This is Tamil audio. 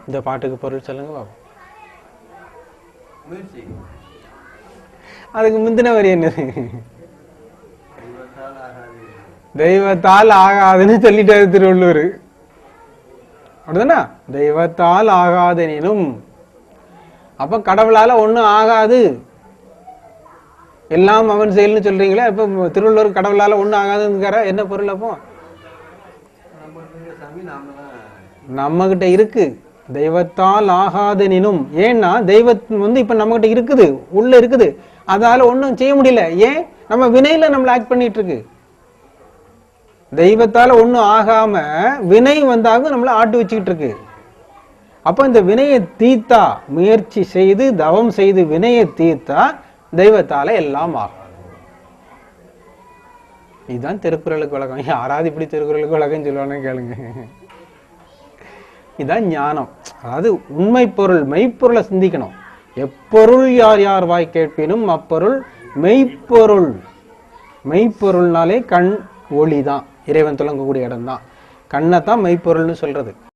இந்த பாட்டுக்கு பொருள் சொல்லுங்க பாபு. அதுக்கு முந்தின வரி என்னது? தெய்வத்தால் ஆகாதுன்னு சொல்லிட்டாரு திருவள்ளுவர். அப்படிதானா? தெய்வத்தால் ஆகாதெனினும். அப்ப கடவுளால ஒண்ணும் ஆகாது, எல்லாம் அவன் செயல்னு சொல்றீங்களா? இப்ப திருவள்ளுவர் கடவுளால ஒண்ணும் ஆகாதுங்கிற என்ன பொருள்? அப்போ நம்ம கிட்ட இருக்கு தெய்வத்தால் ஆகாதெனினும். ஏன்னா தெய்வம் இப்ப நம்ம கிட்ட இருக்குது, உள்ள இருக்குது, அதால ஒண்ணும் செய்ய முடியல. ஏன்? நம்ம வினையில நம்மள ஆக்ட் பண்ணிட்டு இருக்கு. தெய்வத்தால ஒண்ணும் ஆகாம வினை வந்தாக நம்மள ஆட்டு வச்சுக்கிட்டு இருக்கு. அப்ப இந்த வினையை தீர்த்தா, முயற்சி செய்து தவம் செய்து வினையை தீர்த்தா தெய்வத்தால எல்லாம் ஆகும். இதுதான் திருக்குறளுக்கு விளக்கம். யாராவது இப்படி திருக்குறளுக்கு விளக்கம் சொல்லுவானு கேளுங்க. இதுதான் ஞானம். அதாவது உண்மை பொருள் மெய்ப்பொருளை சிந்திக்கணும். எப்பொருள் யார் யார் வாய் கேட்பினும் அப்பொருள் மெய்ப்பொருள். மெய்ப்பொருள்னாலே கண் ஒளி தான், இறைவன் துலங்கக்கூடிய இடம் தான். கண்ணை தான் மெய்ப்பொருள்னு சொல்றது.